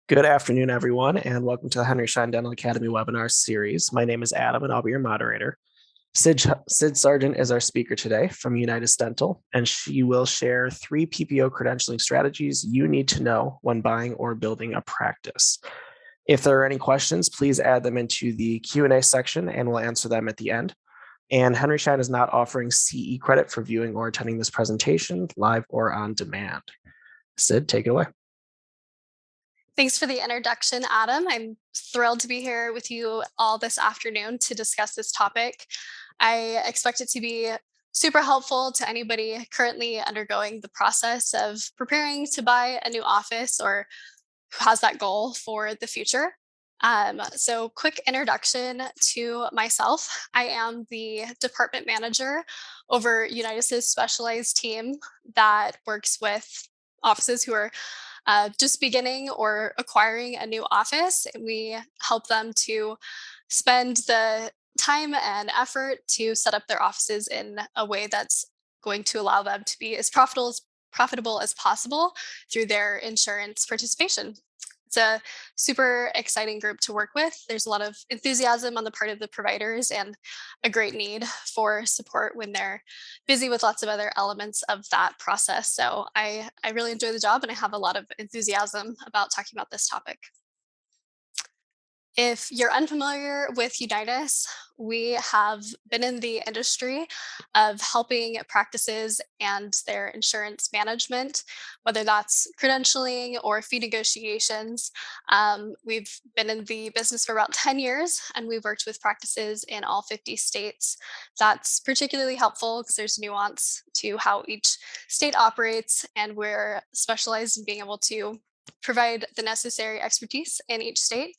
Good afternoon, everyone, and welcome to the Henry Schein Dental Academy webinar series. My name is Adam, and I'll be your moderator. Sid Sargent is our speaker today from Unitas Dental, and she will share 3 PPO credentialing strategies you need to know when buying or building a practice. If there are any questions, please add them into the Q&A section, and we'll answer them at the end. And Henry Schein is not offering CE credit for viewing or attending this presentation live or on demand. Sid, take it away. Thanks for the introduction, Adam. I'm thrilled to be here with you all this afternoon to discuss this topic. I expect it to be super helpful to anybody currently undergoing the process of preparing to buy a new office or who has that goal for the future. So, quick introduction to myself. I am the department manager over Unitas's specialized team that works with offices who are just beginning or acquiring a new office. We help them to spend the time and effort to set up their offices in a way that's going to allow them to be as profitable as possible through their insurance participation. It's a super exciting group to work with. There's a lot of enthusiasm on the part of the providers and a great need for support when they're busy with lots of other elements of that process. So I really enjoy the job and I have a lot of enthusiasm about talking about this topic. If you're unfamiliar with Unitas, we have been in the industry of helping practices and their insurance management, whether that's credentialing or fee negotiations. We've been in the business for about 10 years and we've worked with practices in all 50 states. That's particularly helpful because there's nuance to how each state operates, and we're specialized in being able to provide the necessary expertise in each state.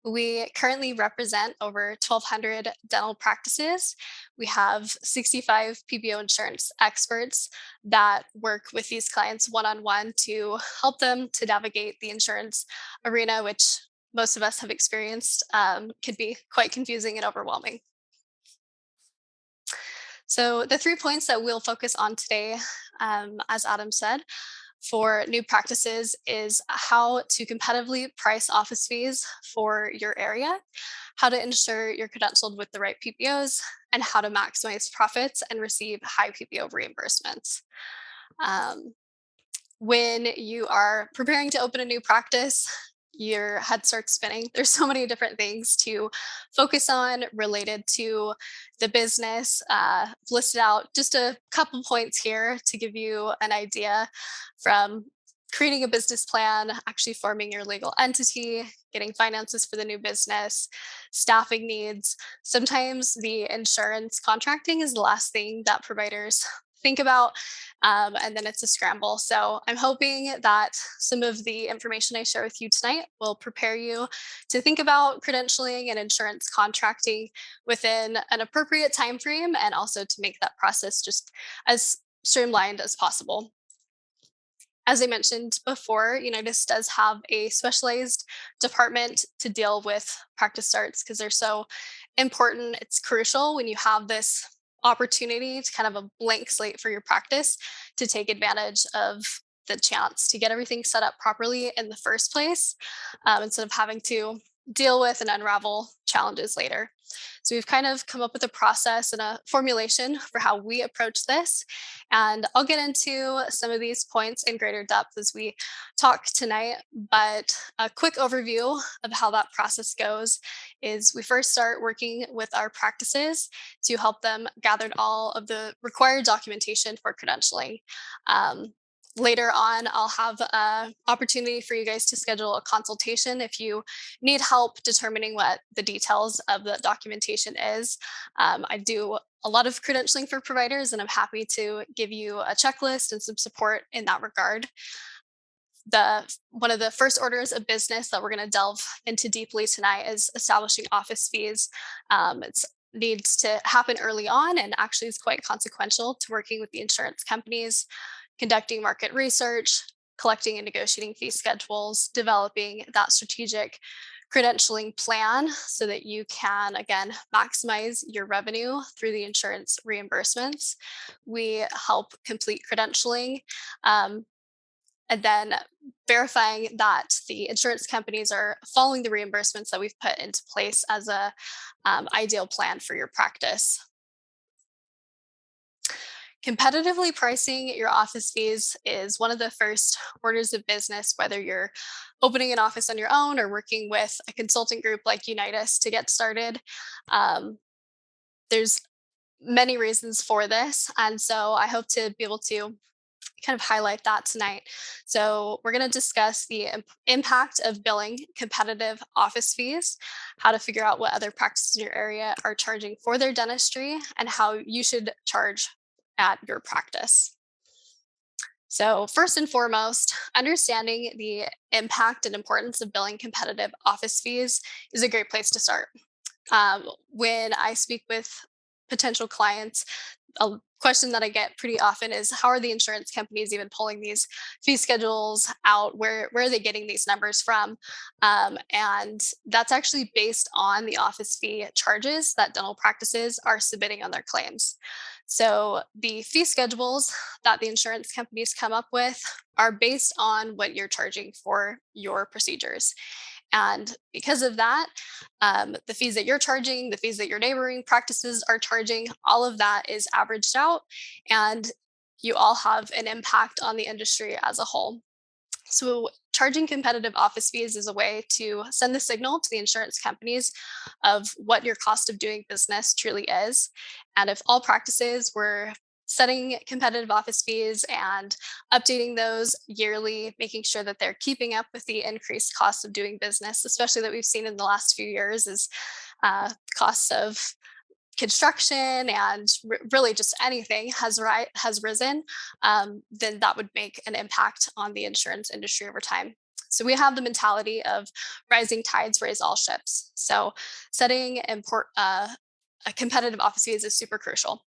We currently represent over 1,200 dental practices. We have 65 PPO insurance experts that work with these clients one on one to help them to navigate the insurance arena, which most of us have experienced, could be quite confusing and overwhelming. So, the 3 points that we'll focus on today, as Adam said, for new practices is how to competitively price office fees for your area, how to ensure you're credentialed with the right PPOs, and how to maximize profits and receive high PPO reimbursements. Um, when you are preparing to open a new practice, your head starts spinning. There's so many different things to focus on related to the business. Listed out just a couple points here to give you an idea, from creating a business plan, actually forming your legal entity, getting finances for the new business, staffing needs. Sometimes the insurance contracting is the last thing that providers think about, and then it's a scramble. So I'm hoping that some of the information I share with you tonight will prepare you to think about credentialing and insurance contracting within an appropriate time frame, and also to make that process just as streamlined as possible. As I mentioned before, Unitas does have a specialized department to deal with practice starts because they're so important. It's crucial when you have this opportunity to kind of a blank slate for your practice to take advantage of the chance to get everything set up properly in the first place, instead of having to deal with and unravel challenges later. So we've kind of come up with a process and a formulation for how we approach this. And I'll get into some of these points in greater depth as we talk tonight. But a quick overview of how that process goes is we first start working with our practices to help them gather all of the required documentation for credentialing. Later on, I'll have an opportunity for you guys to schedule a consultation if you need help determining what the details of the documentation is. I do a lot of credentialing for providers, and I'm happy to give you a checklist and some support in that regard. One of the first orders of business that we're going to delve into deeply tonight is establishing office fees. It needs to happen early on, and actually is quite consequential to working with the insurance companies, conducting market research, collecting and negotiating fee schedules, developing that strategic credentialing plan so that you can, again, maximize your revenue through the insurance reimbursements. We help complete credentialing. and then verifying that the insurance companies are following the reimbursements that we've put into place as a ideal plan for your practice. Competitively pricing your office fees is one of the first orders of business, whether you're opening an office on your own or working with a consulting group like Unitas to get started. Um, there's many reasons for this. And so I hope to be able to kind of highlight that tonight. So, we're going to discuss the impact of billing competitive office fees, how to figure out what other practices in your area are charging for their dentistry, and how you should charge at your practice. So, first and foremost, understanding the impact and importance of billing competitive office fees is a great place to start. When I speak with potential clients, a question that I get pretty often is how are the insurance companies even pulling these fee schedules out? Where are they getting these numbers from? And that's actually based on the office fee charges that dental practices are submitting on their claims. So the fee schedules that the insurance companies come up with are based on what you're charging for your procedures. And because of that, the fees that you're charging, the fees that your neighboring practices are charging, all of that is averaged out, and you all have an impact on the industry as a whole. So, charging competitive office fees is a way to send the signal to the insurance companies of what your cost of doing business truly is. And if all practices were setting competitive office fees and updating those yearly, making sure that they're keeping up with the increased cost of doing business, especially that we've seen in the last few years, is costs of construction and really just anything has risen, then that would make an impact on the insurance industry over time. So we have the mentality of rising tides raise all ships. So setting a competitive office fees is super crucial.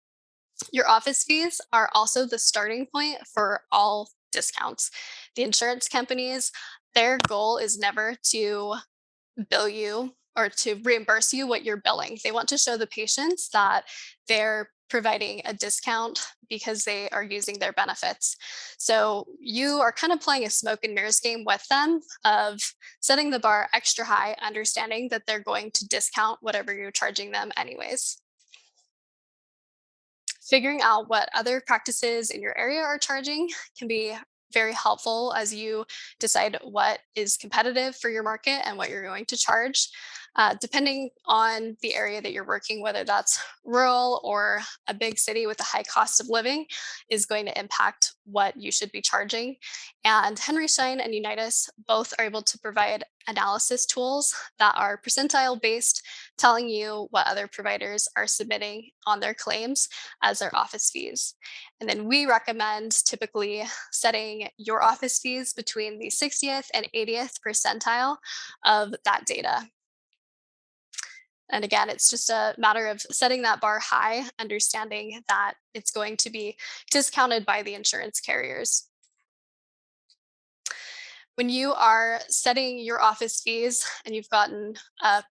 Your office fees are also the starting point for all discounts. The insurance companies, their goal is never to bill you or to reimburse you what you're billing. They want to show the patients that they're providing a discount because they are using their benefits. So you are kind of playing a smoke and mirrors game with them of setting the bar extra high, understanding that they're going to discount whatever you're charging them anyways. Figuring out what other practices in your area are charging can be very helpful as you decide what is competitive for your market and what you're going to charge. Depending on the area that you're working, whether that's rural or a big city with a high cost of living, is going to impact what you should be charging. And Henry Schein and Unitas both are able to provide analysis tools that are percentile based, telling you what other providers are submitting on their claims as their office fees. And then we recommend typically setting your office fees between the 60th and 80th percentile of that data. And again, it's just a matter of setting that bar high, understanding that it's going to be discounted by the insurance carriers. When you are setting your office fees and you've gotten a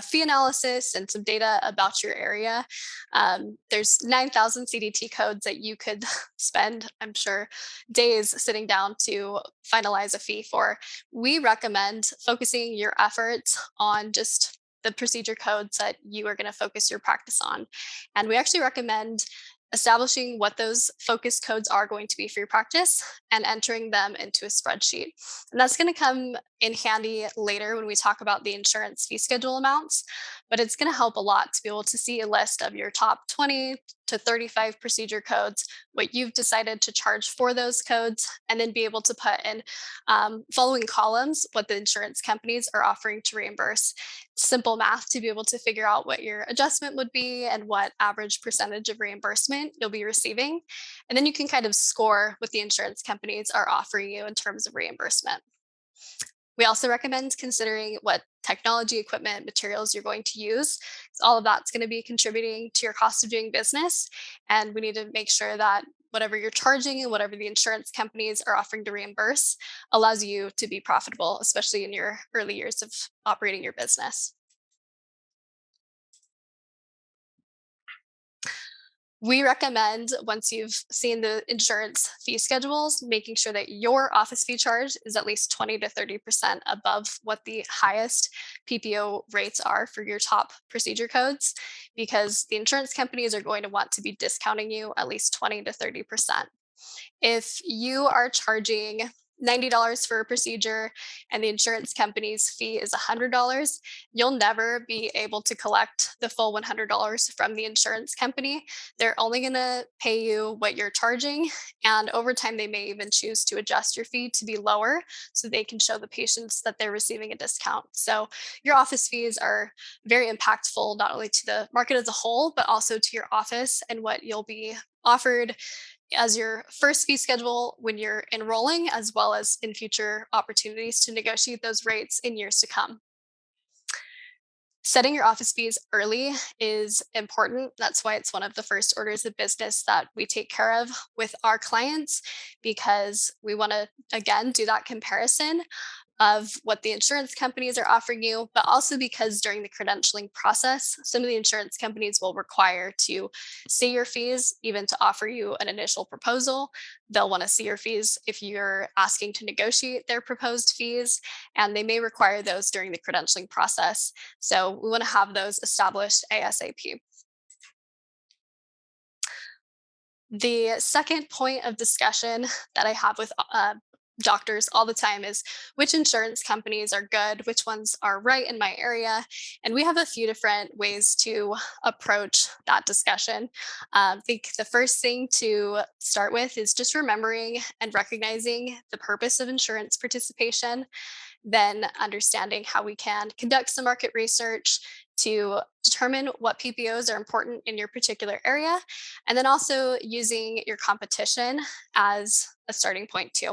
fee analysis and some data about your area. There's 9,000 CDT codes that you could spend, I'm sure, days sitting down to finalize a fee for. We recommend focusing your efforts on just the procedure codes that you are going to focus your practice on. And we actually recommend establishing what those focus codes are going to be for your practice and entering them into a spreadsheet. And that's going to come in handy later when we talk about the insurance fee schedule amounts, but it's going to help a lot to be able to see a list of your top 20 to 35 procedure codes, what you've decided to charge for those codes, and then be able to put in following columns what the insurance companies are offering to reimburse. Simple math to be able to figure out what your adjustment would be and what average percentage of reimbursement you'll be receiving. And then you can kind of score what the insurance companies are offering you in terms of reimbursement. We also recommend considering what technology, equipment, materials you're going to use. All of that's going to be contributing to your cost of doing business. And we need to make sure that whatever you're charging and whatever the insurance companies are offering to reimburse allows you to be profitable, especially in your early years of operating your business. We recommend, once you've seen the insurance fee schedules, making sure that your office fee charge is at least 20 to 30% above what the highest PPO rates are for your top procedure codes, because the insurance companies are going to want to be discounting you at least 20 to 30%. If you are charging $90 for a procedure and the insurance company's fee is $100, you'll never be able to collect the full $100 from the insurance company. They're only going to pay you what you're charging. And over time, they may even choose to adjust your fee to be lower so they can show the patients that they're receiving a discount. So your office fees are very impactful, not only to the market as a whole, but also to your office and what you'll be offered as your first fee schedule when you're enrolling, as well as in future opportunities to negotiate those rates in years to come. Setting your office fees early is important. That's why it's one of the first orders of business that we take care of with our clients, because we want to, again, do that comparison of what the insurance companies are offering you, but also because during the credentialing process, some of the insurance companies will require to see your fees, even to offer you an initial proposal. They'll want to see your fees if you're asking to negotiate their proposed fees, and they may require those during the credentialing process. So we want to have those established ASAP. The second point of discussion that I have with doctors all the time is which insurance companies are good, which ones are right in my area. And we have a few different ways to approach that discussion. I think the first thing to start with is just remembering and recognizing the purpose of insurance participation, then understanding how we can conduct some market research to determine what PPOs are important in your particular area, and then also using your competition as a starting point too.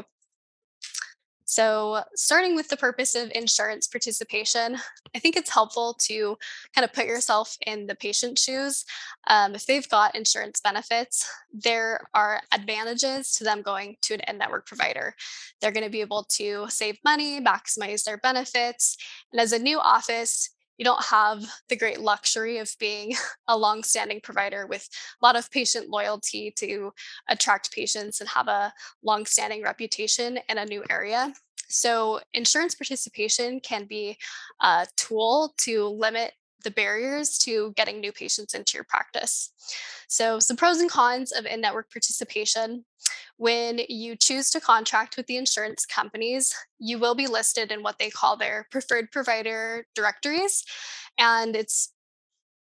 So, starting with the purpose of insurance participation, I think it's helpful to kind of put yourself in the patient's shoes. If they've got insurance benefits, there are advantages to them going to an in network provider. They're going to be able to save money, maximize their benefits. And as a new office, you don't have the great luxury of being a long-standing provider with a lot of patient loyalty to attract patients and have a long-standing reputation in a new area. So insurance participation can be a tool to limit the barriers to getting new patients into your practice. So some pros and cons of in-network participation. When you choose to contract with the insurance companies, you will be listed in what they call their preferred provider directories. And it's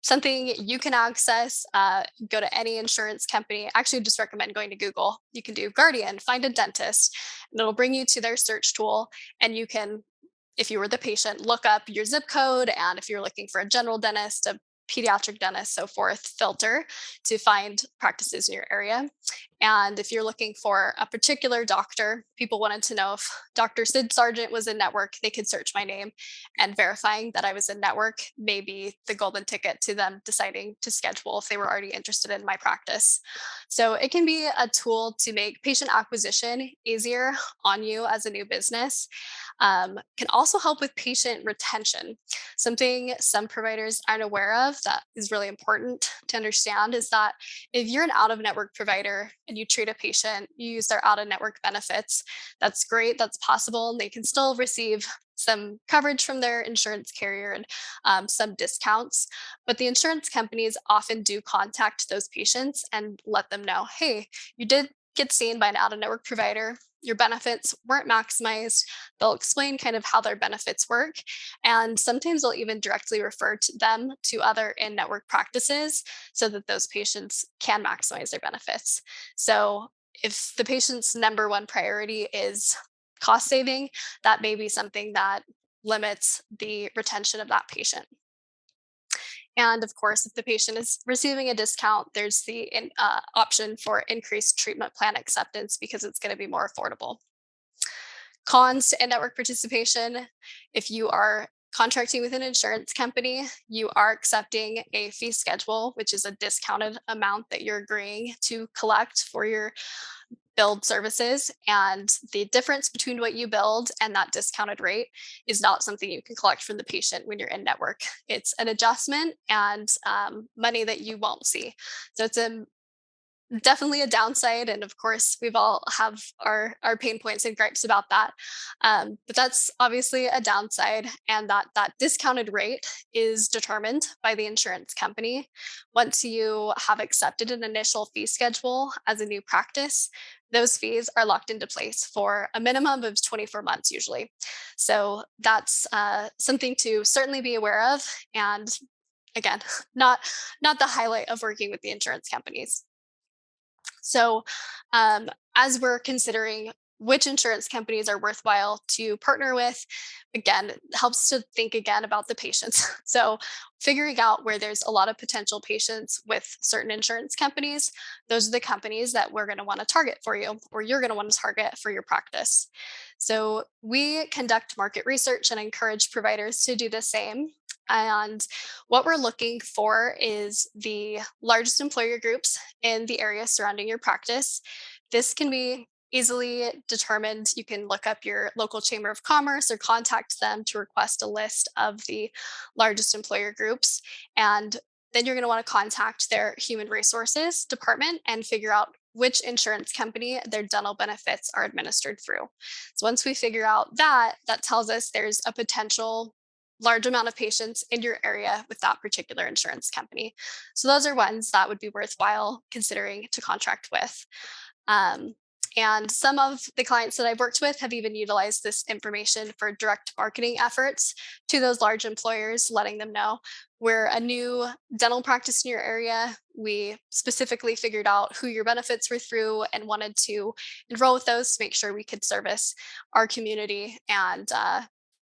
something you can access. Go to any insurance company. Actually, just recommend going to Google. You can do Guardian, find a dentist, and it'll bring you to their search tool. And you can, if you were the patient, look up your zip code. And if you're looking for a general dentist, a pediatric dentist, so forth, filter to find practices in your area. And if you're looking for a particular doctor, people wanted to know if Dr. Sid Sargent was in network, they could search my name, and verifying that I was in network may be the golden ticket to them deciding to schedule if they were already interested in my practice. So it can be a tool to make patient acquisition easier on you as a new business. Can also help with patient retention. Something some providers aren't aware of that is really important to understand is that if you're an out of network provider and you treat a patient, you use their out of network benefits, that's great, that's possible. And they can still receive some coverage from their insurance carrier and some discounts. But the insurance companies often do contact those patients and let them know, hey, you did get seen by an out of network provider. Your benefits weren't maximized. They'll explain kind of how their benefits work. And sometimes they'll even directly refer to them to other in network practices so that those patients can maximize their benefits. So if the patient's number one priority is cost saving, that may be something that limits the retention of that patient. And of course, if the patient is receiving a discount, there's the option for increased treatment plan acceptance because it's going to be more affordable. Cons to in-network participation: if you are contracting with an insurance company, you are accepting a fee schedule, which is a discounted amount that you're agreeing to collect for your billed services. And the difference between what you build and that discounted rate is not something you can collect from the patient when you're in network. It's an adjustment and money that you won't see. So it's definitely a downside, and of course we've all have our pain points and gripes about that, but that's obviously a downside, and that discounted rate is determined by the insurance company. Once you have accepted an initial fee schedule as a new practice, those fees are locked into place for a minimum of 24 months usually. So that's something to certainly be aware of, and again, not not the highlight of working with the insurance companies. So, as we're considering which insurance companies are worthwhile to partner with, again, it helps to think again about the patients. So, figuring out where there's a lot of potential patients with certain insurance companies, those are the companies that we're going to want to target for you, or you're going to want to target for your practice. So, we conduct market research and encourage providers to do the same. And what we're looking for is the largest employer groups in the area surrounding your practice. This can be easily determined. You can look up your local chamber of commerce or contact them to request a list of the largest employer groups. And then you're going to want to contact their human resources department and figure out which insurance company their dental benefits are administered through. So once we figure out that, that tells us there's a potential large amount of patients in your area with that particular insurance company. So those are ones that would be worthwhile considering to contract with. Um, and some of the clients that I've worked with have even utilized this information for direct marketing efforts to those large employers, letting them know we're a new dental practice in your area. We specifically figured out who your benefits were through and wanted to enroll with those to make sure we could service our community, and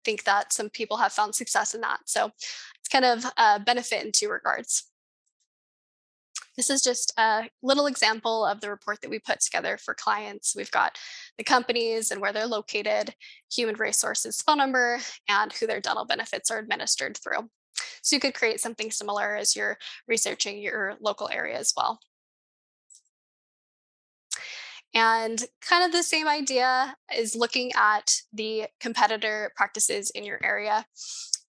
think that some people have found success in that. So it's kind of a benefit in two regards. This is just a little example of the report that we put together for clients. We've got the companies and where they're located, human resources phone number, and who their dental benefits are administered through. So you could create something similar as you're researching your local area as well. And kind of the same idea is looking at the competitor practices in your area.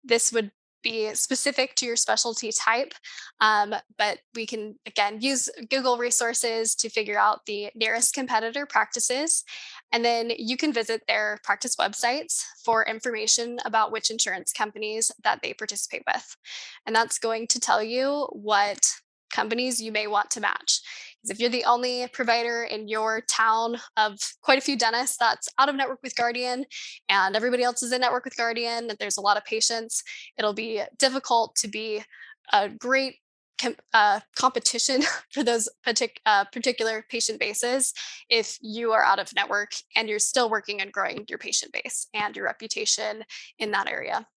This would be specific to your specialty type, but we can again use Google resources to figure out the nearest competitor practices. And then you can visit their practice websites for information about which insurance companies that they participate with. And that's going to tell you what companies you may want to match. Because if you're the only provider in your town of quite a few dentists that's out of network with Guardian, and everybody else is in network with Guardian, and there's a lot of patients, it'll be difficult to be a great competition for those particular patient bases if you are out of network and you're still working on growing your patient base and your reputation in that area.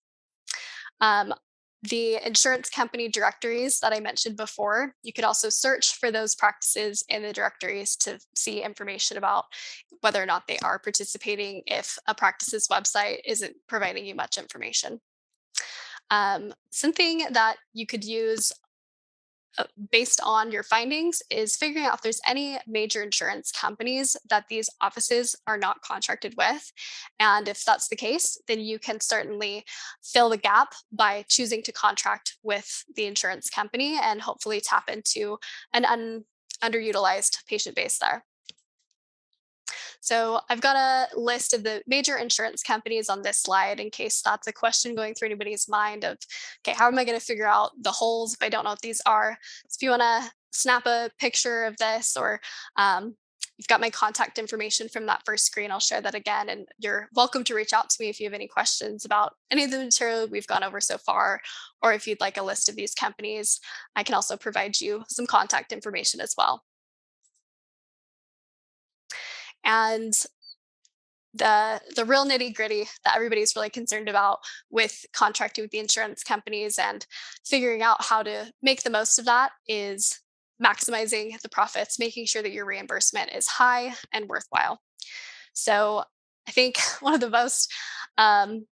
Um, the insurance company directories that I mentioned before, you could also search for those practices in the directories to see information about whether or not they are participating if a practice's website isn't providing you much information. Something that you could use based on your findings is figuring out if there's any major insurance companies that these offices are not contracted with. And if that's the case, then you can certainly fill the gap by choosing to contract with the insurance company and hopefully tap into an underutilized patient base there. So I've got a list of the major insurance companies on this slide in case that's a question going through anybody's mind of, okay, how am I going to figure out the holes if I don't know what these are? So if you want to snap a picture of this, or you've got my contact information from that first screen, I'll share that again. And you're welcome to reach out to me if you have any questions about any of the material we've gone over so far, or if you'd like a list of these companies, I can also provide you some contact information as well. And the real nitty gritty that everybody's really concerned about with contracting with the insurance companies and figuring out how to make the most of that is maximizing the profits, making sure that your reimbursement is high and worthwhile. So I think one of the most um,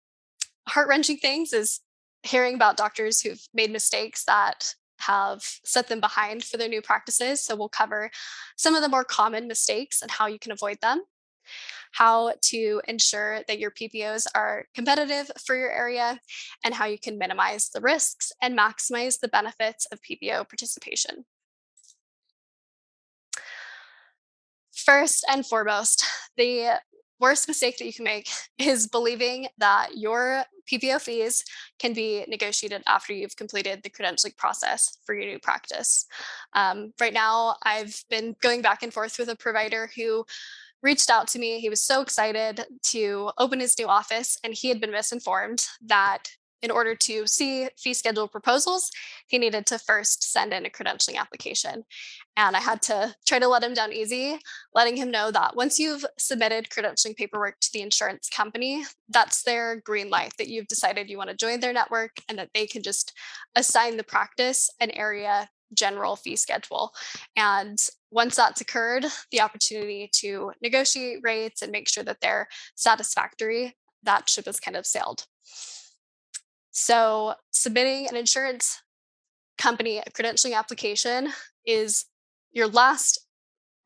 heart wrenching things is hearing about doctors who've made mistakes that have set them behind for their new practices. So we'll cover some of the more common mistakes and how you can avoid them, how to ensure that your PPOs are competitive for your area, and how you can minimize the risks and maximize the benefits of PPO participation. First and foremost, the worst mistake that you can make is believing that your PPO fees can be negotiated after you've completed the credentialing process for your new practice. Right now, I've been going back and forth with a provider who reached out to me. He was so excited to open his new office, and he had been misinformed that in order to see fee schedule proposals, he needed to first send in a credentialing application. And I had to try to let him down easy, letting him know that once you've submitted credentialing paperwork to the insurance company, that's their green light that you've decided you want to join their network and that they can just assign the practice an area general fee schedule. And once that's occurred, the opportunity to negotiate rates and make sure that they're satisfactory, that ship has kind of sailed. So, submitting an insurance company a credentialing application is your last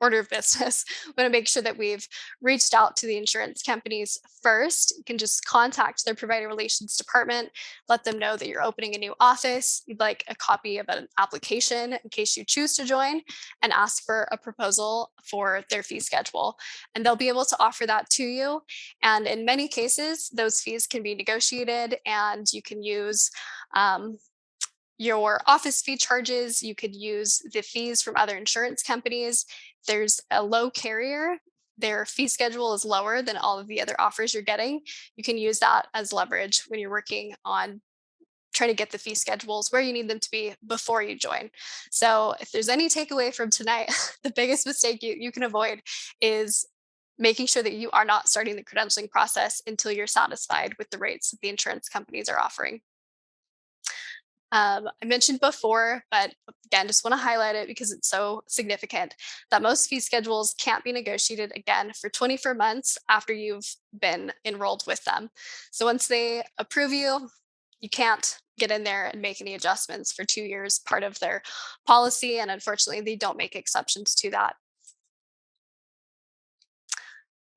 order of business. We want to make sure that we've reached out to the insurance companies first. You can just contact their provider relations department, let them know that you're opening a new office, you'd like a copy of an application in case you choose to join, and ask for a proposal for their fee schedule. And they'll be able to offer that to you. And in many cases, those fees can be negotiated and you can use your office fee charges. You could use the fees from other insurance companies. There's a low carrier. Their fee schedule is lower than all of the other offers you're getting. You can use that as leverage when you're working on trying to get the fee schedules where you need them to be before you join. So, if there's any takeaway from tonight, the biggest mistake you can avoid is making sure that you are not starting the credentialing process until you're satisfied with the rates that the insurance companies are offering. I mentioned before, but again, just want to highlight it because it's so significant that most fee schedules can't be negotiated again for 24 months after you've been enrolled with them. So once they approve you, you can't get in there and make any adjustments for 2 years, part of their policy. And unfortunately, they don't make exceptions to that.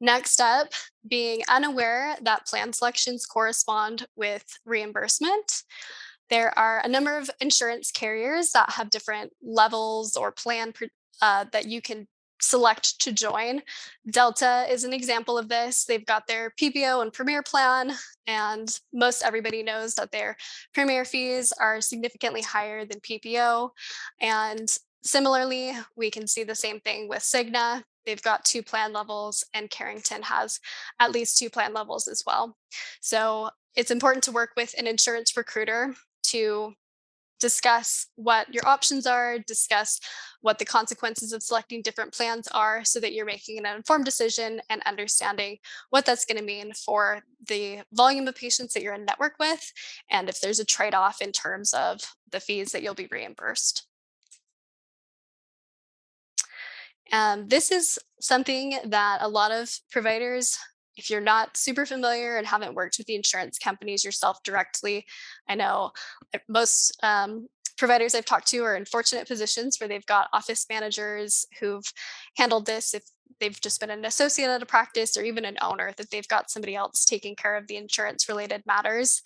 Next up, being unaware that plan selections correspond with reimbursement. There are a number of insurance carriers that have different levels or that you can select to join. Delta is an example of this. They've got their PPO and Premier plan, and most everybody knows that their Premier fees are significantly higher than PPO. And similarly, we can see the same thing with Cigna. They've got two plan levels, and Carrington has at least two plan levels as well. So it's important to work with an insurance recruiter to discuss what your options are, discuss what the consequences of selecting different plans are so that you're making an informed decision and understanding what that's going to mean for the volume of patients that you're in network with, and if there's a trade off in terms of the fees that you'll be reimbursed. This is something that a lot of providers, if you're not super familiar and haven't worked with the insurance companies yourself directly, I know most providers I've talked to are in fortunate positions where they've got office managers who've handled this. If they've just been an associate at a practice or even an owner, that they've got somebody else taking care of the insurance related matters.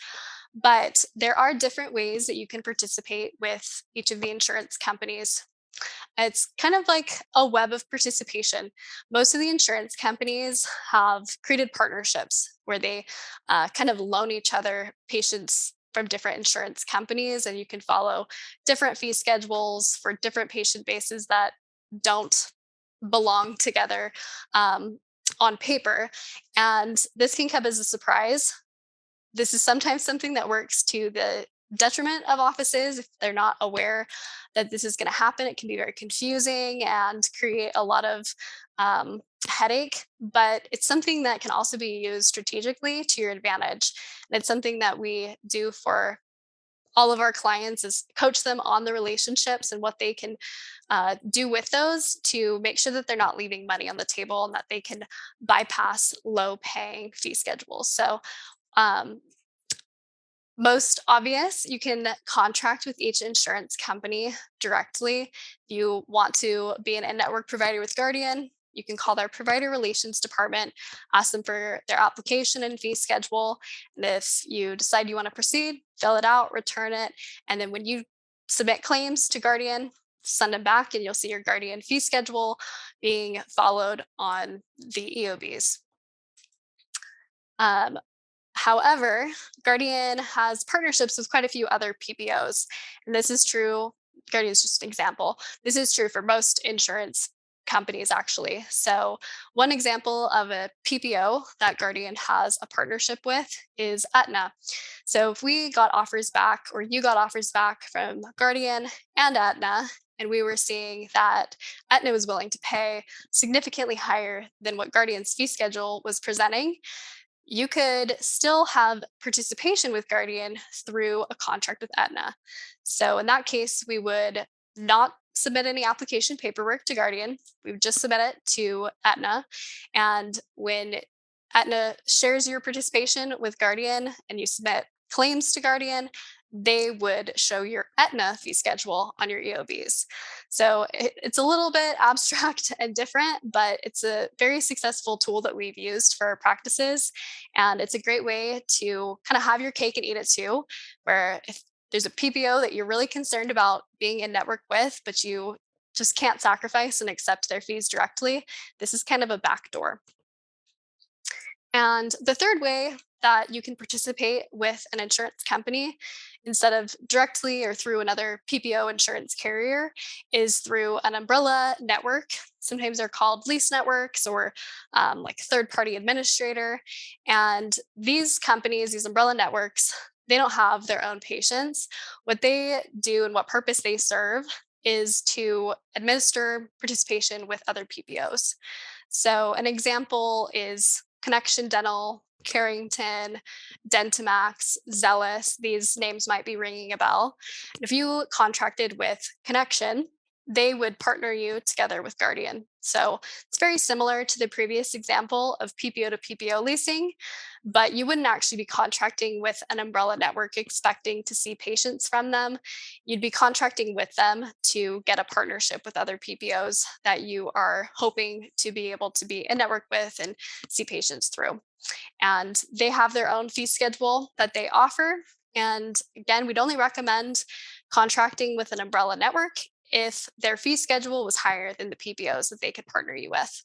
But there are different ways that you can participate with each of the insurance companies. It's kind of like a web of participation. Most of the insurance companies have created partnerships where they kind of loan each other patients from different insurance companies, and you can follow different fee schedules for different patient bases that don't belong together on paper. And this can come as a surprise. This is sometimes something that works to the detriment of offices if they're not aware that this is going to happen. It can be very confusing and create a lot of headache, but it's something that can also be used strategically to your advantage. And it's something that we do for all of our clients is coach them on the relationships and what they can do with those to make sure that they're not leaving money on the table and that they can bypass low paying fee schedules. So um, most obvious, you can contract with each insurance company directly. If you want to be an in-network provider with Guardian, you can call their provider relations department, ask them for their application and fee schedule. And if you decide you want to proceed, fill it out, return it. And then when you submit claims to Guardian, send them back and you'll see your Guardian fee schedule being followed on the EOBs. However, Guardian has partnerships with quite a few other PPOs, and this is true. Guardian is just an example. This is true for most insurance companies, actually. So, one example of a PPO that Guardian has a partnership with is Aetna. So, if we got offers back, or you got offers back from Guardian and Aetna, and we were seeing that Aetna was willing to pay significantly higher than what Guardian's fee schedule was presenting, you could still have participation with Guardian through a contract with Aetna. So in that case, we would not submit any application paperwork to Guardian. We would just submit it to Aetna. And when Aetna shares your participation with Guardian and you submit claims to Guardian, they would show your Aetna fee schedule on your EOBs. So it's a little bit abstract and different, but it's a very successful tool that we've used for our practices. And it's a great way to kind of have your cake and eat it too, where if there's a PPO that you're really concerned about being in network with, but you just can't sacrifice and accept their fees directly, this is kind of a backdoor. And the third way that you can participate with an insurance company instead of directly or through another PPO insurance carrier is through an umbrella network. Sometimes they're called lease networks or like third party administrator. And these companies, these umbrella networks, they don't have their own patients. What they do and what purpose they serve is to administer participation with other PPOs. So, an example is Connection Dental, Carrington, Dentamax, Zealous. These names might be ringing a bell. If you contracted with Connection, they would partner you together with Guardian. So it's very similar to the previous example of PPO-to-PPO leasing, but you wouldn't actually be contracting with an umbrella network expecting to see patients from them. You'd be contracting with them to get a partnership with other PPOs that you are hoping to be able to be in network with and see patients through. And they have their own fee schedule that they offer. And again, we'd only recommend contracting with an umbrella network if their fee schedule was higher than the PPOs that they could partner you with.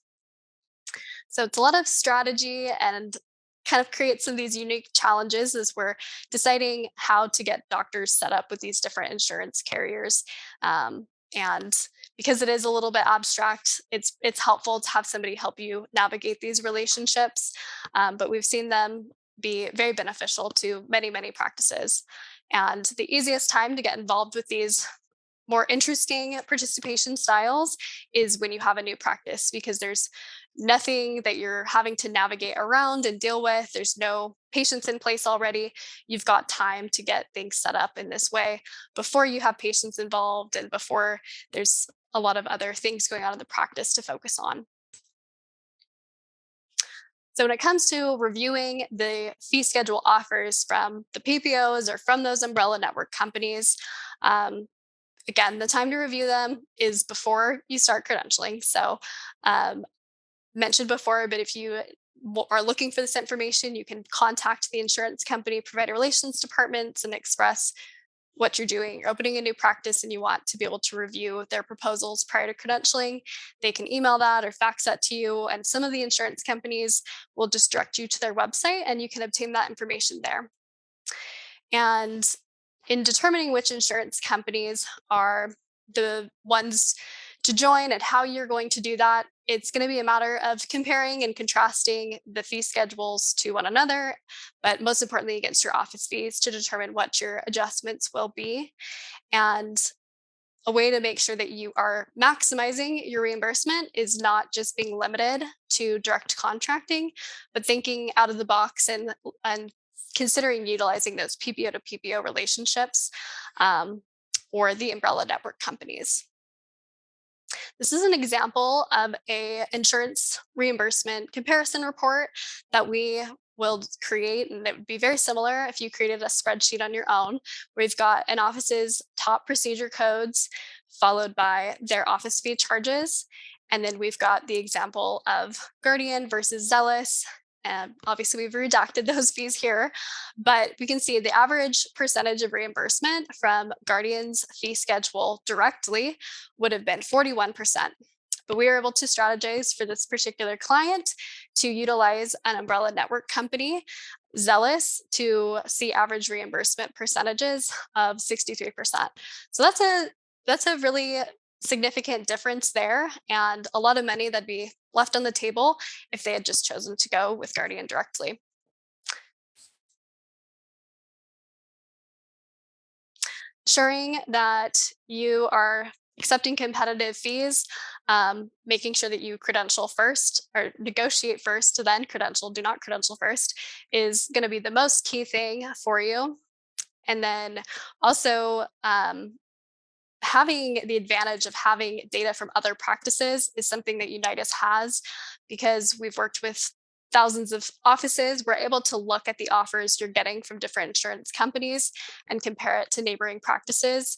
So it's a lot of strategy and kind of creates some of these unique challenges as we're deciding how to get doctors set up with these different insurance carriers. And because it is a little bit abstract, it's helpful to have somebody help you navigate these relationships. But we've seen them be very beneficial to many practices. And the easiest time to get involved with these more interesting participation styles is when you have a new practice, because there's nothing that you're having to navigate around and deal with. There's no patients in place already. You've got time to get things set up in this way before you have patients involved and before there's a lot of other things going on in the practice to focus on. So when it comes to reviewing the fee schedule offers from the PPOs or from those umbrella network companies, again, the time to review them is before you start credentialing. So, mentioned before, but if you are looking for this information, you can contact the insurance company provider relations departments and express what you're doing. You're opening a new practice and you want to be able to review their proposals prior to credentialing. They can email that or fax that to you. And some of the insurance companies will just direct you to their website and you can obtain that information there. And in determining which insurance companies are the ones to join and how you're going to do that, it's going to be a matter of comparing and contrasting the fee schedules to one another, but most importantly against your office fees to determine what your adjustments will be. And a way to make sure that you are maximizing your reimbursement is not just being limited to direct contracting, but thinking out of the box and considering utilizing those PPO to PPO relationships or the umbrella network companies. This is an example of a insurance reimbursement comparison report that we will create, and it would be very similar if you created a spreadsheet on your own. We've got an office's top procedure codes followed by their office fee charges. And then we've got the example of Guardian versus Zealous, And obviously, we've redacted those fees here, but we can see the average percentage of reimbursement from Guardian's fee schedule directly would have been 41%. But we were able to strategize for this particular client to utilize an umbrella network company, Zealous, to see average reimbursement percentages of 63%. So that's a really significant difference there, and a lot of money that'd be left on the table if they had just chosen to go with Guardian directly. Ensuring that you are accepting competitive fees, making sure that you credential first or negotiate first to then credential, do not credential first, is going to be the most key thing for you. And then also, having the advantage of having data from other practices is something that Unitas has because we've worked with thousands of offices. We're able to look at the offers you're getting from different insurance companies and compare it to neighboring practices.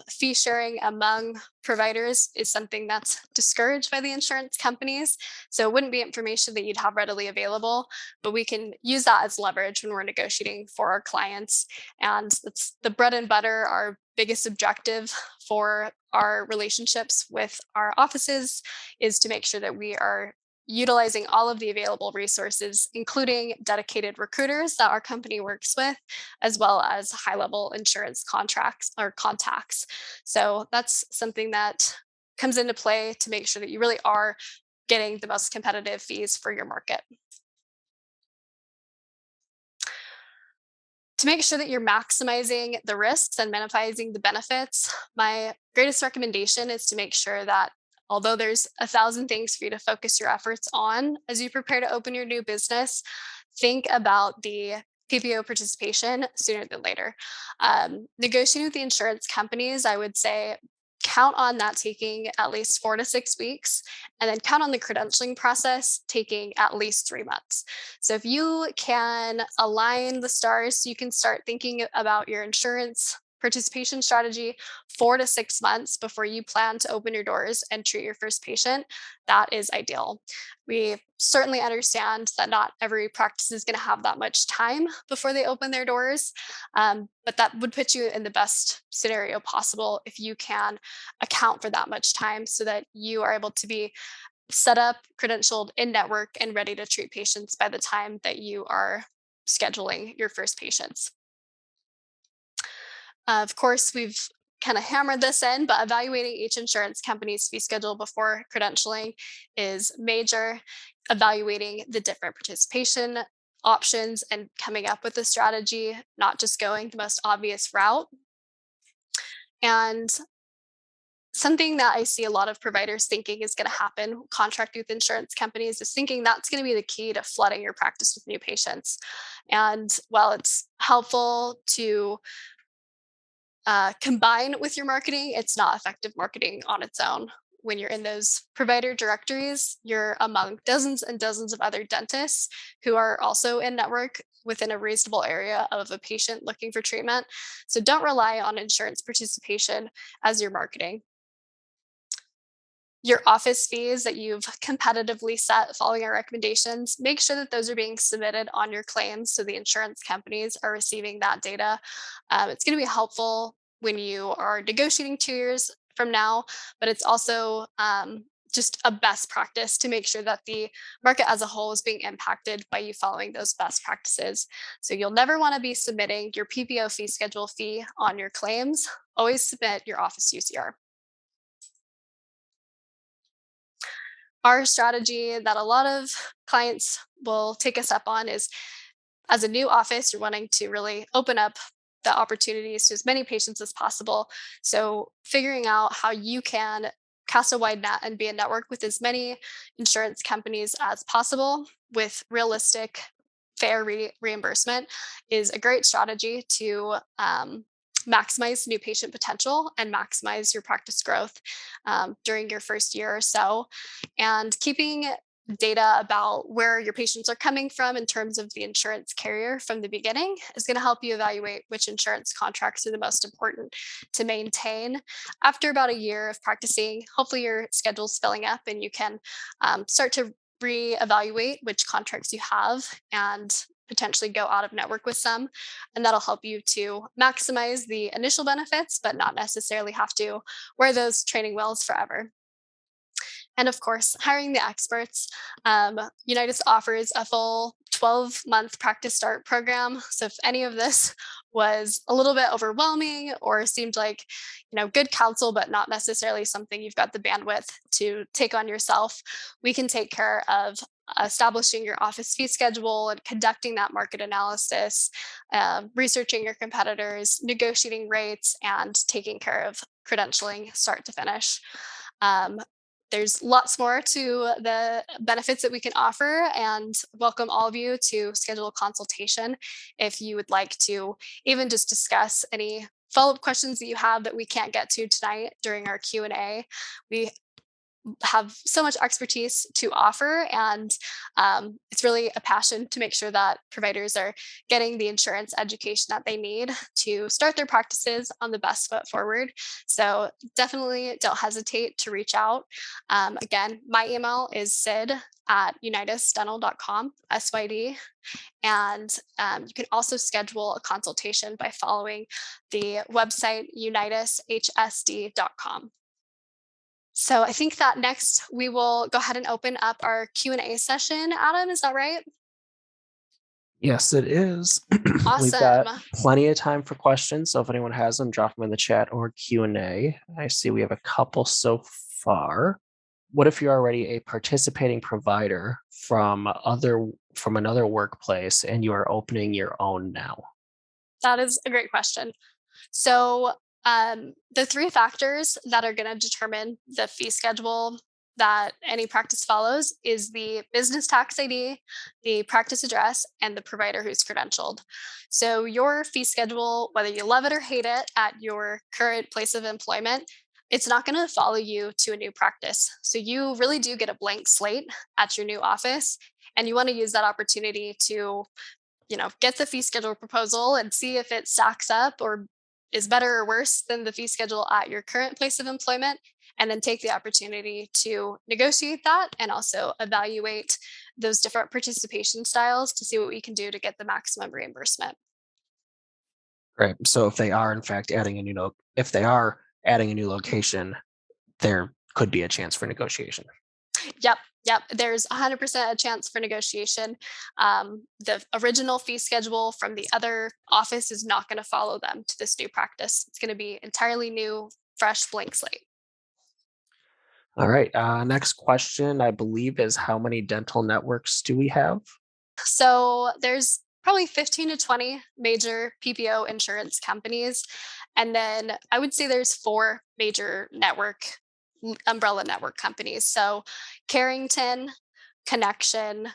Fee sharing among providers is something that's discouraged by the insurance companies. So it wouldn't be information that you'd have readily available, but we can use that as leverage when we're negotiating for our clients. And it's the bread and butter, our biggest objective for our relationships with our offices is to make sure that we are utilizing all of the available resources, including dedicated recruiters that our company works with, as well as high level insurance contracts or contacts. So that's something that comes into play to make sure that you really are getting the most competitive fees for your market. To make sure that you're maximizing the risks and minimizing the benefits, my greatest recommendation is to make sure that although there's 1,000 things for you to focus your efforts on as you prepare to open your new business, think about the PPO participation sooner than later. Negotiating with the insurance companies, I would say count on that taking at least 4 to 6 weeks, and then count on the credentialing process taking at least 3 months. So if you can align the stars, so you can start thinking about your insurance participation strategy 4 to 6 months before you plan to open your doors and treat your first patient, that is ideal. We certainly understand that not every practice is going to have that much time before they open their doors, but that would put you in the best scenario possible if you can account for that much time so that you are able to be set up, credentialed, in network, and ready to treat patients by the time that you are scheduling your first patients. Of course, we've kind of hammered this in, but evaluating each insurance company's fee schedule before credentialing is major. Evaluating the different participation options and coming up with a strategy, not just going the most obvious route. And something that I see a lot of providers thinking is going to happen, contracting with insurance companies, is thinking that's going to be the key to flooding your practice with new patients. And while it's helpful to combine with your marketing, it's not effective marketing on its own. When you're in those provider directories, you're among dozens and dozens of other dentists who are also in network within a reasonable area of a patient looking for treatment. So don't rely on insurance participation as your marketing. Your office fees that you've competitively set following our recommendations, make sure that those are being submitted on your claims so the insurance companies are receiving that data. It's going to be helpful when you are negotiating 2 years from now, but it's also just a best practice to make sure that the market as a whole is being impacted by you following those best practices. So you'll never want to be submitting your PPO fee schedule fee on your claims. Always submit your office UCR. Our strategy that a lot of clients will take us up on is, as a new office, you're wanting to really open up the opportunities to as many patients as possible. So figuring out how you can cast a wide net and be a network with as many insurance companies as possible with realistic, fair reimbursement is a great strategy to maximize new patient potential and maximize your practice growth during your first year or so. And keeping data about where your patients are coming from in terms of the insurance carrier from the beginning is going to help you evaluate which insurance contracts are the most important to maintain. After about a year of practicing, hopefully your schedule's filling up and you can start to reevaluate which contracts you have and potentially go out of network with some. And that'll help you to maximize the initial benefits, but not necessarily have to wear those training wheels forever. And of course, hiring the experts. Unitas offers a full 12-month practice start program. So if any of this was a little bit overwhelming or seemed like, good counsel, but not necessarily something you've got the bandwidth to take on yourself, we can take care of establishing your office fee schedule and conducting that market analysis, researching your competitors, negotiating rates, and taking care of credentialing start to finish. Um, there's lots more to the benefits that we can offer, and welcome all of you to schedule a consultation if you would like to even just discuss any follow-up questions that you have that we can't get to tonight during our Q&A. We have so much expertise to offer, and it's really a passion to make sure that providers are getting the insurance education that they need to start their practices on the best foot forward. So definitely don't hesitate to reach out. Again, my email is sid@unitasdental.com, SYD. And you can also schedule a consultation by following the website unitashsd.com. So I think that next we will go ahead and open up our Q&A session. Adam, is that right? Yes, it is. We've Awesome. got plenty of time for questions. So if anyone has them, drop them in the chat or Q&A. I see we have a couple so far. What if you're already a participating provider from another workplace and you are opening your own now? That is a great question. So the three factors that are going to determine the fee schedule that any practice follows is the business tax ID, the practice address, and the provider who's credentialed. So your fee schedule, whether you love it or hate it at your current place of employment, it's not going to follow you to a new practice. So you really do get a blank slate at your new office, and you want to use that opportunity to get the fee schedule proposal and see if it stacks up or is better or worse than the fee schedule at your current place of employment, and then take the opportunity to negotiate that and also evaluate those different participation styles to see what we can do to get the maximum reimbursement. Right. So if they are in fact adding if they are adding a new location, there could be a chance for negotiation. Yep. Yep. There's 100% a chance for negotiation. The original fee schedule from the other office is not going to follow them to this new practice. It's going to be entirely new, fresh, blank slate. All right. Next question, I believe, is how many dental networks do we have? So there's probably 15 to 20 major PPO insurance companies. And then I would say there's 4 major umbrella network companies. So Carrington, Connection,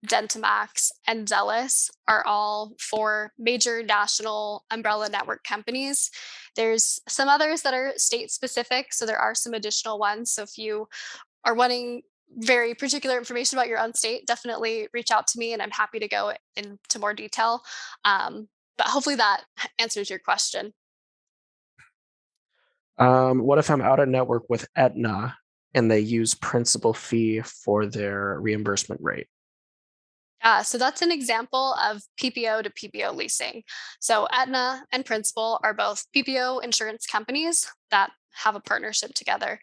Dentamax, and Zealous are all 4 major national umbrella network companies. There's some others that are state specific, so there are some additional ones. So if you are wanting very particular information about your own state, definitely reach out to me and I'm happy to go into more detail. But hopefully that answers your question. What if I'm out of network with Aetna and they use principal fee for their reimbursement rate? So that's an example of PPO-to-PPO leasing. So Aetna and Principal are both PPO insurance companies that have a partnership together.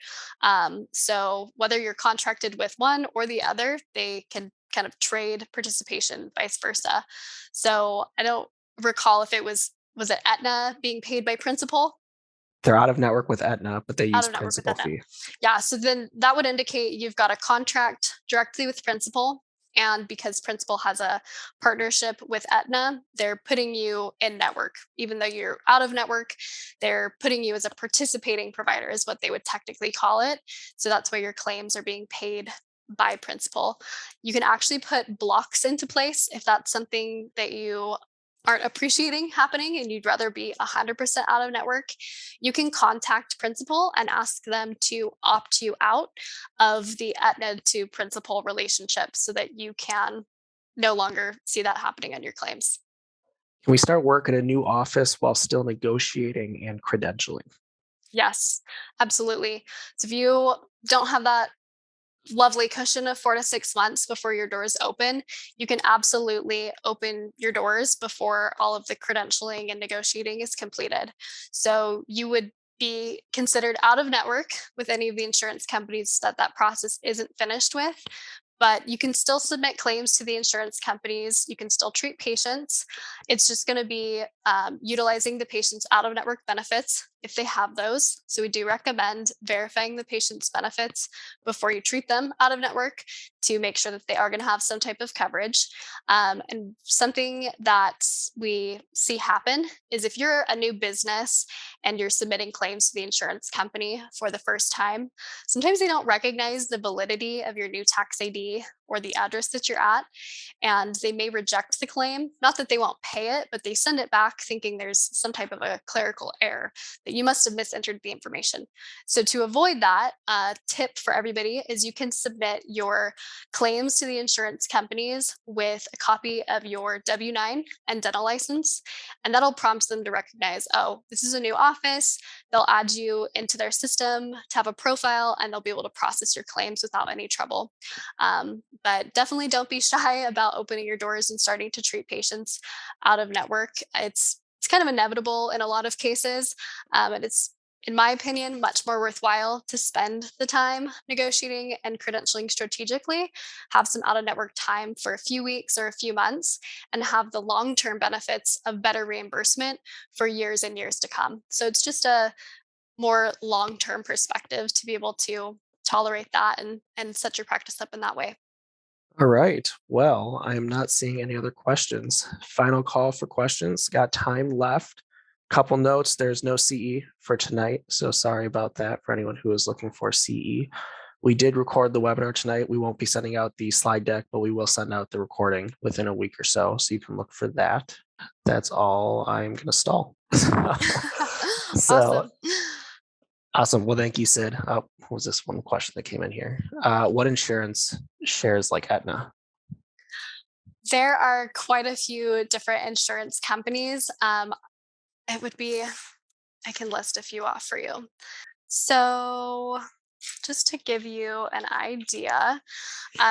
So whether you're contracted with one or the other, they can kind of trade participation, vice versa. So I don't recall if was it Aetna being paid by Principal? They're out of network with Aetna, but they Out use of network with principal Aetna. fee. Yeah, so then that would indicate you've got a contract directly with Principal. And because Principal has a partnership with Aetna, they're putting you in network. Even though you're out of network, they're putting you as a participating provider, is what they would technically call it. So that's why your claims are being paid by Principal. You can actually put blocks into place if that's something that you aren't appreciating happening and you'd rather be 100% out of network. You can contact Principal and ask them to opt you out of the Aetna to Principal relationship so that you can no longer see that happening on your claims. Can we start work at a new office while still negotiating and credentialing? Yes, absolutely. So if you don't have that lovely cushion of 4 to 6 months before your doors open, you can absolutely open your doors before all of the credentialing and negotiating is completed. So you would be considered out of network with any of the insurance companies that that process isn't finished with, but you can still submit claims to the insurance companies. You can still treat patients. It's just going to be utilizing the patient's out of network benefits if they have those. So we do recommend verifying the patient's benefits before you treat them out of network to make sure that they are going to have some type of coverage. And something that we see happen is if you're a new business and you're submitting claims to the insurance company for the first time, sometimes they don't recognize the validity of your new tax ID or the address that you're at, and they may reject the claim. Not that they won't pay it, but they send it back thinking there's some type of a clerical error, that you must have misentered the information. So, to avoid that, a tip for everybody is you can submit your claims to the insurance companies with a copy of your W 9 and dental license, and that'll prompt them to recognize, oh, this is a new office. They'll add you into their system to have a profile, and they'll be able to process your claims without any trouble. But definitely don't be shy about opening your doors and starting to treat patients out of network. It's kind of inevitable in a lot of cases, and it's, in my opinion, much more worthwhile to spend the time negotiating and credentialing strategically, have some out of network time for a few weeks or a few months, and have the long term benefits of better reimbursement for years and years to come. So it's just a more long term perspective to be able to tolerate that and set your practice up in that way. All right. Well, I am not seeing any other questions. Final call for questions. Got time left. Couple notes. There's no CE for tonight. So sorry about that for anyone who is looking for CE. We did record the webinar tonight. We won't be sending out the slide deck, but we will send out the recording within a week or so. So you can look for that. That's all I'm going to stall. So Awesome. awesome. Well, thank you, Sid. What was this one question that came in here? What insurance shares like Aetna? There are quite a few different insurance companies. It would be, I can list a few off for you. So, just to give you an idea,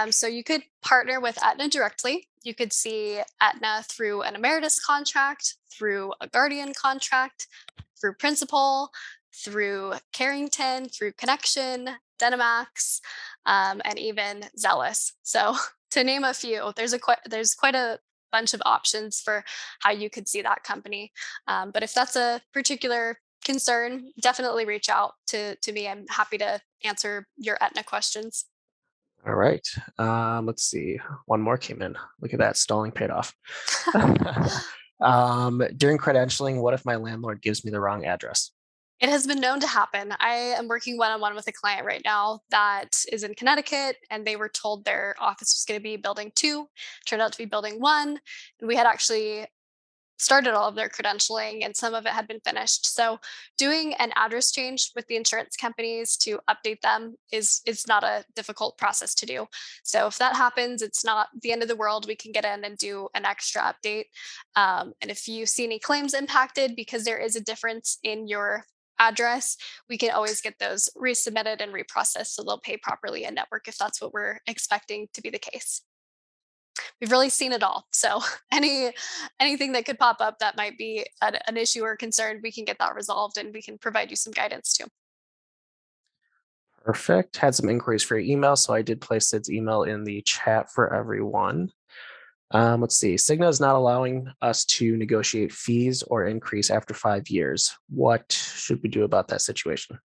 so you could partner with Aetna directly. You could see Aetna through an emeritus contract, through a guardian contract, through principal, through Carrington, through Connection, Dynamax, and even Zealous. So to name a few, there's quite a bunch of options for how you could see that company. But if that's a particular concern, definitely reach out to me. I'm happy to answer your Aetna questions. All right. Let's see. One more came in. Look at that. Stalling paid off. During credentialing, what if my landlord gives me the wrong address? It has been known to happen. I am working one on one with a client right now that is in Connecticut, and they were told their office was going to be building two, turned out to be building one. And we had actually started all of their credentialing and some of it had been finished. So doing an address change with the insurance companies to update them is not a difficult process to do. So if that happens, it's not the end of the world. We can get in and do an extra update. And if you see any claims impacted because there is a difference in your address, we can always get those resubmitted and reprocessed so they'll pay properly in network if that's what we're expecting to be the case. We've really seen it all. So anything that could pop up that might be an issue or concern, we can get that resolved and we can provide you some guidance too. Perfect. Had some inquiries for your email, so I did place Sid's email in the chat for everyone. Let's see. Cigna is not allowing us to negotiate fees or increase after 5 years. What should we do about that situation?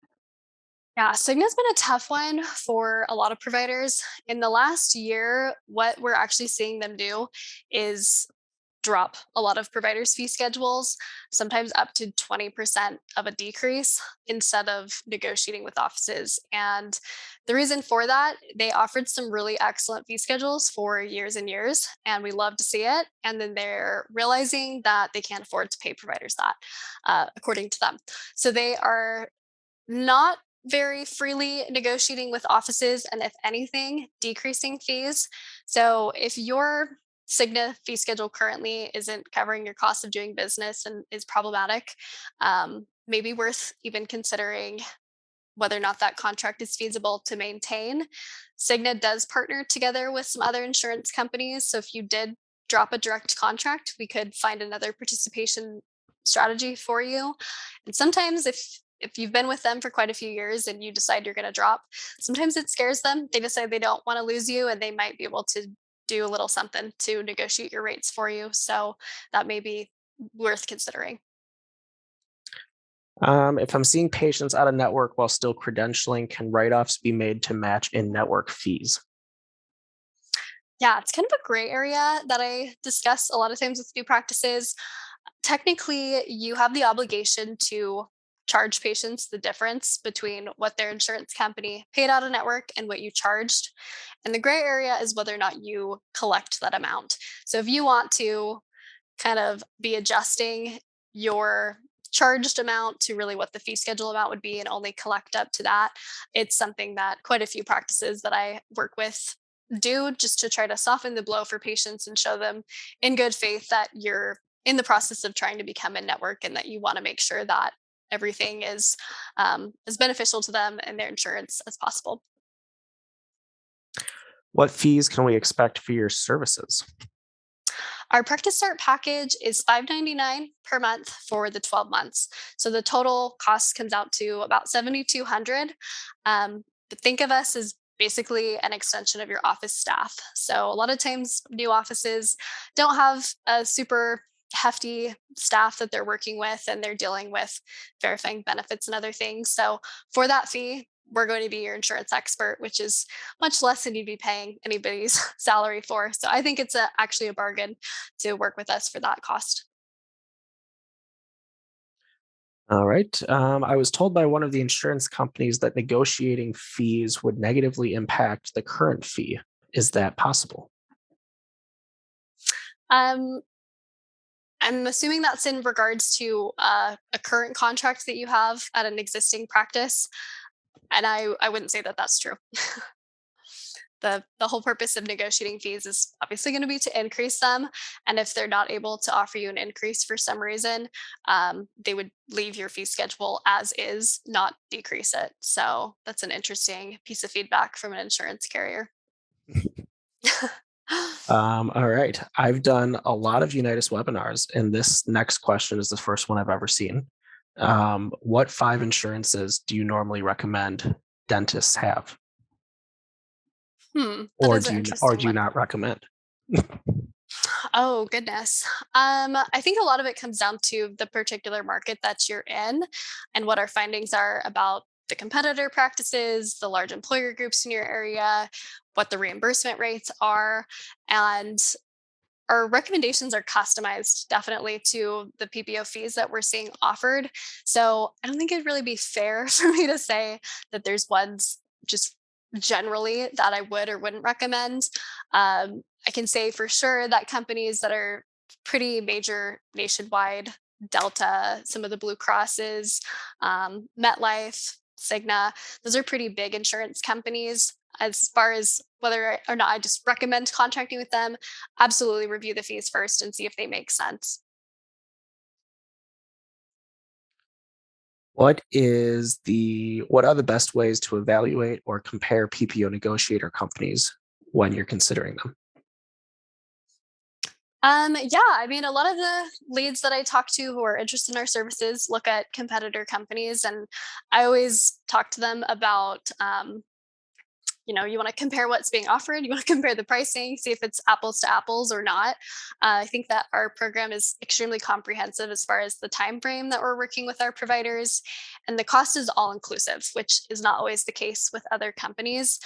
Yeah, Cigna's been a tough one for a lot of providers. In the last year, what we're actually seeing them do is drop a lot of providers' fee schedules, sometimes up to 20% of a decrease instead of negotiating with offices. And the reason for that, they offered some really excellent fee schedules for years and years, and we love to see it. And then they're realizing that they can't afford to pay providers that, according to them. So they are not very freely negotiating with offices, and if anything, decreasing fees. So if your Cigna fee schedule currently isn't covering your cost of doing business and is problematic, maybe worth even considering whether or not that contract is feasible to maintain. Cigna does partner together with some other insurance companies. So if you did drop a direct contract, we could find another participation strategy for you. And sometimes if you've been with them for quite a few years and you decide you're going to drop, sometimes it scares them. They decide they don't want to lose you and they might be able to do a little something to negotiate your rates for you. So that may be worth considering. If I'm seeing patients out of network while still credentialing, can write-offs be made to match in-network fees? Yeah, it's kind of a gray area that I discuss a lot of times with new practices. Technically, you have the obligation to charge patients the difference between what their insurance company paid out of network and what you charged. And the gray area is whether or not you collect that amount. So if you want to kind of be adjusting your charged amount to really what the fee schedule amount would be and only collect up to that. It's something that quite a few practices that I work with do just to try to soften the blow for patients and show them in good faith that you're in the process of trying to become a network and that you want to make sure that everything is as beneficial to them and their insurance as possible. What fees can we expect for your services? Our Practice Start package is $599 per month for the 12 months. So the total cost comes out to about 7,200. But think of us as basically an extension of your office staff. So a lot of times new offices don't have a super hefty staff that they're working with and they're dealing with verifying benefits and other things. So for that fee, we're going to be your insurance expert, which is much less than you'd be paying anybody's salary for. So I think it's actually a bargain to work with us for that cost. All right. I was told by one of the insurance companies that negotiating fees would negatively impact the current fee. Is that possible? Um, I'm assuming that's in regards to a current contract that you have at an existing practice, and I wouldn't say that that's true. The whole purpose of negotiating fees is obviously going to be to increase them, and if they're not able to offer you an increase for some reason, they would leave your fee schedule as is, not decrease it. So that's an interesting piece of feedback from an insurance carrier. All right. I've done a lot of Unitas webinars, and this next question is the first one I've ever seen. What five insurances do you normally recommend dentists have, That or is an do interesting you one. not recommend? Oh, goodness. I think a lot of it comes down to the particular market that you're in and what our findings are about the competitor practices, the large employer groups in your area, what the reimbursement rates are. And our recommendations are customized definitely to the PPO fees that we're seeing offered. So I don't think it'd really be fair for me to say that there's ones just generally that I would or wouldn't recommend. I can say for sure that companies that are pretty major nationwide, Delta, some of the Blue Crosses, MetLife, Cigna, those are pretty big insurance companies. As far as whether or not I just recommend contracting with them, absolutely review the fees first and see if they make sense. What are the best ways to evaluate or compare PPO negotiator companies when you're considering them? Yeah, I mean, a lot of the leads that I talk to who are interested in our services look at competitor companies, and I always talk to them about you want to compare what's being offered, you want to compare the pricing, see if it's apples to apples or not. I think that our program is extremely comprehensive as far as the time frame that we're working with our providers, and the cost is all inclusive, which is not always the case with other companies.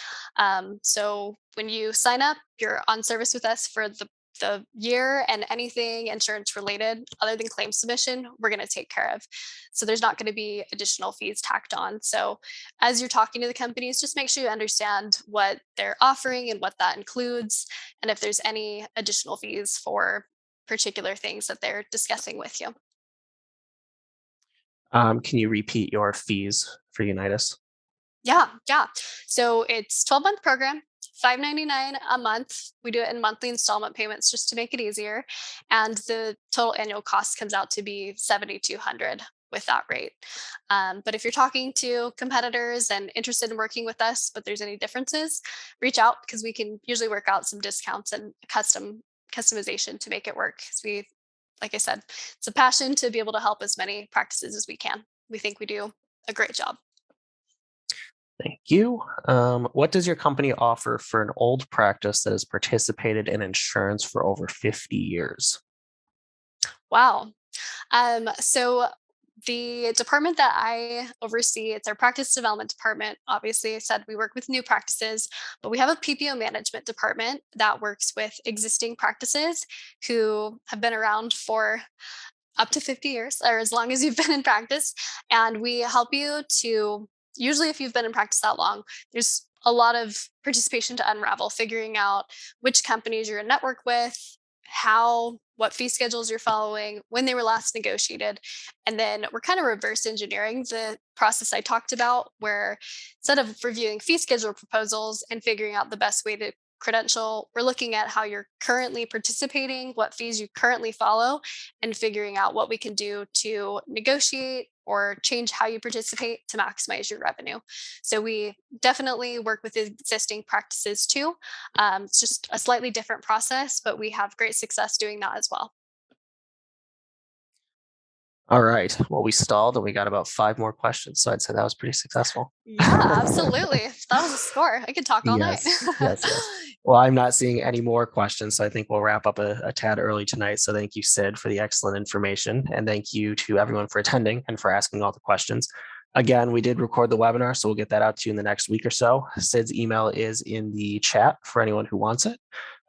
So when you sign up, you're on service with us for the year, and anything insurance related other than claim submission, we're going to take care of. So there's not going to be additional fees tacked on. So as you're talking to the companies, just make sure you understand what they're offering and what that includes, and if there's any additional fees for particular things that they're discussing with you. Can you repeat your fees for Unitas? Yeah. So it's 12-month program, 599 a month. We do it in monthly installment payments just to make it easier. And the total annual cost comes out to be 7,200. with that rate. But if you're talking to competitors and interested in working with us, but there's any differences, reach out because we can usually work out some discounts and customization to make it work. Because we, like I said, it's a passion to be able to help as many practices as we can. We think we do a great job. Thank you. What does your company offer for an old practice that has participated in insurance for over 50 years? Wow. So the department that I oversee, it's our practice development department. Obviously, I said we work with new practices, but we have a PPO management department that works with existing practices who have been around for up to 50 years or as long as you've been in practice. And we help you to, usually, if you've been in practice that long, there's a lot of participation to unravel, figuring out which companies you're in network with, what fee schedules you're following, when they were last negotiated. And then we're kind of reverse engineering the process I talked about, where instead of reviewing fee schedule proposals and figuring out the best way to credential, we're looking at how you're currently participating, what fees you currently follow, and figuring out what we can do to negotiate or change how you participate to maximize your revenue. So we definitely work with existing practices too. It's just a slightly different process, but we have great success doing that as well. All right. Well, we stalled and we got about 5 more questions. So I'd say that was pretty successful. Yeah, absolutely. That was a score. I could talk all night. Yes, yes, yes. Well, I'm not seeing any more questions, so I think we'll wrap up a tad early tonight. So thank you, Sid, for the excellent information. And thank you to everyone for attending and for asking all the questions. Again, we did record the webinar, so we'll get that out to you in the next week or so. Sid's email is in the chat for anyone who wants it.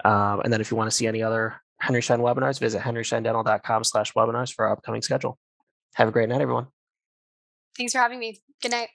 And then if you want to see any other Henry Schein webinars, visit henryscheindental.com/webinars for our upcoming schedule. Have a great night, everyone. Thanks for having me. Good night.